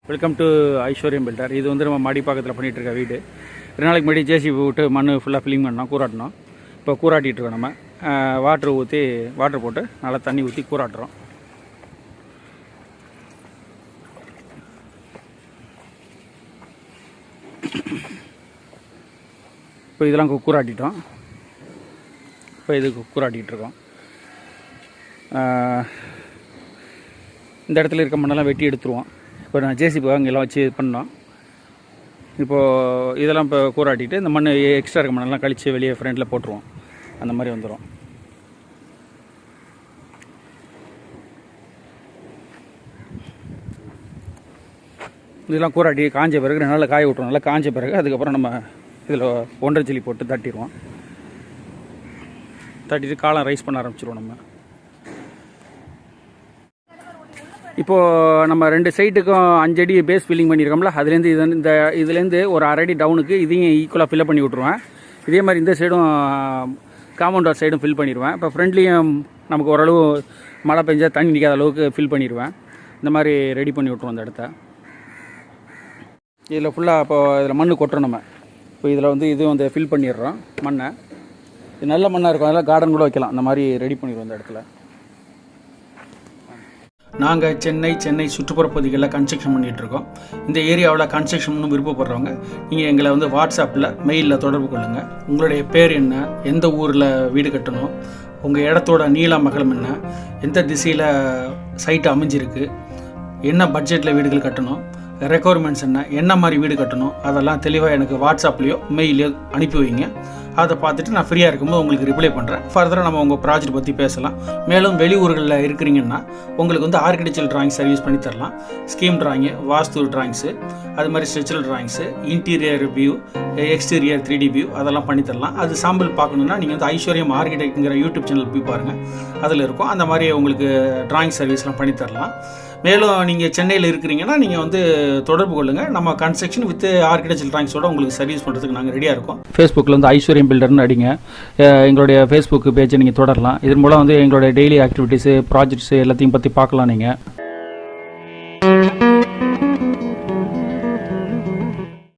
Welcome to ஐஸ்வர்யம் filter. இது வந்து நம்ம மாடி பக்கத்தில் பண்ணிகிட்டு இருக்க வீடு. 2 நாளைக்கு முன்னாடி ஜேசிபி விட்டு மண் ஃபுல்லாக ஃபில்லிங் பண்ணோம், கூறாட்டினோம். இப்போ கூறாட்டிகிட்டு இருக்கோம். நம்ம வாட்டர் போட்டு நல்லா தண்ணி ஊற்றி கூறாட்டுறோம். இப்போ இதெல்லாம் கூறாட்டிட்டோம். இப்போ இதுக்கு கூறாட்டிகிட்டு இருக்கோம். இந்த இடத்துல இருக்க மண்ணெல்லாம் வெட்டி எடுத்துருவோம். இப்போ நான் ஜேசிபி அங்கெல்லாம் வச்சு பண்ணோம். இப்போது இதெல்லாம் இப்போ கூறாட்டிட்டு இந்த மண் எக்ஸ்ட்ரா இருக்க மண்ணெல்லாம் கழித்து வெளியே ஃப்ரண்ட்டில் போட்டுருவோம். அந்த மாதிரி வந்துடும். இதெல்லாம் கூறாட்டி காஞ்ச பிறகு 2 நாளில் காய விட்டுருவோம். நல்லா காஞ்ச பிறகு அதுக்கப்புறம் நம்ம இதில் 1.5 ஜல்லி போட்டு தட்டிடுவோம். தட்டிட்டு காலம் ரைஸ் பண்ண ஆரம்பிச்சிடுவோம். நம்ம இப்போது நம்ம 2 சைட்டுக்கும் 5 அடி பேஸ் ஃபில்லிங் பண்ணியிருக்கோம்ல, அதுலேருந்து இதுலேருந்து ஒரு 1/2 அடி டவுனுக்கு இதையும் ஈக்குவலாக ஃபில்அப் பண்ணி விட்ருவேன். இதே மாதிரி இந்த சைடும் காம்பவுண்டர் சைடும் ஃபில் பண்ணிடுவேன். இப்போ ஃப்ரெண்ட்லேயும் நமக்கு ஓரளவு மழை பெஞ்சால் தண்ணி நிற்காத அளவுக்கு ஃபில் பண்ணிடுவேன். இந்த மாதிரி ரெடி பண்ணி விட்ருவோம் அந்த இடத்த. இதில் ஃபுல்லாக இப்போ இதில் மண் கொட்டுறோம். நம்ம இப்போ இதில் வந்து இதுவும் வந்து ஃபில் பண்ணிடுறோம் மண்ணை. இது நல்ல மண்ணாக இருக்கும், அதெல்லாம் கார்டன் கூட வைக்கலாம். அந்த மாதிரி ரெடி பண்ணிடுவோம் அந்த இடத்துல. நாங்கள் சென்னை சுற்றுப்புற பகுதிகளில் கன்ஸ்ட்ரக்ஷன் பண்ணிகிட்ருக்கோம். இந்த ஏரியாவில் கன்ஸ்ட்ரக்ஷன் விருப்பப்படுறவங்க நீங்கள் எங்களை வந்து வாட்ஸ்அப்பில் மெயிலில் தொடர்பு கொள்ளுங்கள். உங்களுடைய பேர் என்ன, எந்த ஊரில் வீடு கட்டணும், உங்கள் இடத்தோட நீளம் அகலம் என்ன, எந்த திசையில் சைட்டு அமைஞ்சிருக்கு, என்ன பட்ஜெட்டில் வீடுகள் கட்டணும், ரெக்குவயர்மெண்ட்ஸ் என்ன மாதிரி வீடு கட்டணும், அதெல்லாம் தெளிவாக எனக்கு வாட்ஸ்அப்லேயோ மெயிலையோ அனுப்பி வைங்க. அதை பார்த்துட்டு நான் ஃப்ரீயாக இருக்கும்போது உங்களுக்கு ரிப்ளை பண்ணுறேன். ஃபர்தராக நம்ம உங்கள் ப்ராஜெக்ட் பற்றி பேசலாம். மேலும் வெளியூர்களில் இருக்கிறீங்கன்னா உங்களுக்கு வந்து ஆர்கிடெக்சரல் டிராயிங் சர்வீஸ் பண்ணி தரலாம். ஸ்கீம் டிராயிங்கு, வாஸ்து டிராயிங்ஸு, அது மாதிரி structural drawings, interior view, exterior 3D view அதெல்லாம் பண்ணி தரலாம். அது சாம்பிள் பார்க்கணுன்னா நீங்கள் வந்து ஐஸ்வர்யம் ஆர்கிடெக்ட்ங்கிற யூடியூப் சேனல் போய் பாருங்கள், அதில் இருக்கும். அந்த மாதிரி உங்களுக்கு டிராயிங் சர்வீஸ்லாம் பண்ணி தரலாம். மேலும் நீங்கள் சென்னையில் இருக்கிறீங்கன்னா நீங்கள் வந்து தொடர்பு கொள்ளுங்கள். நம்ம கன்ஸ்ட்ரக்ஷன் வித் ஆர்கிடெக்சரல் டிராயிங்ஸோட உங்களுக்கு சர்வீஸ் பண்ணுறதுக்கு நாங்கள் ரெடியாக இருக்கோம். ஃபேஸ்புக்கில் வந்து ஐஸ்வர்யம் பில்டர்னு அடிங்க. எங்களுடைய ஃபேஸ்புக் பேஜை நீங்கள் தொடரலாம். இதன் மூலம் வந்து எங்களுடைய டெய்லி ஆக்டிவிட்டீஸு, ப்ராஜெக்ட்ஸு எல்லாத்தையும் பற்றி பார்க்கலாம் நீங்கள்.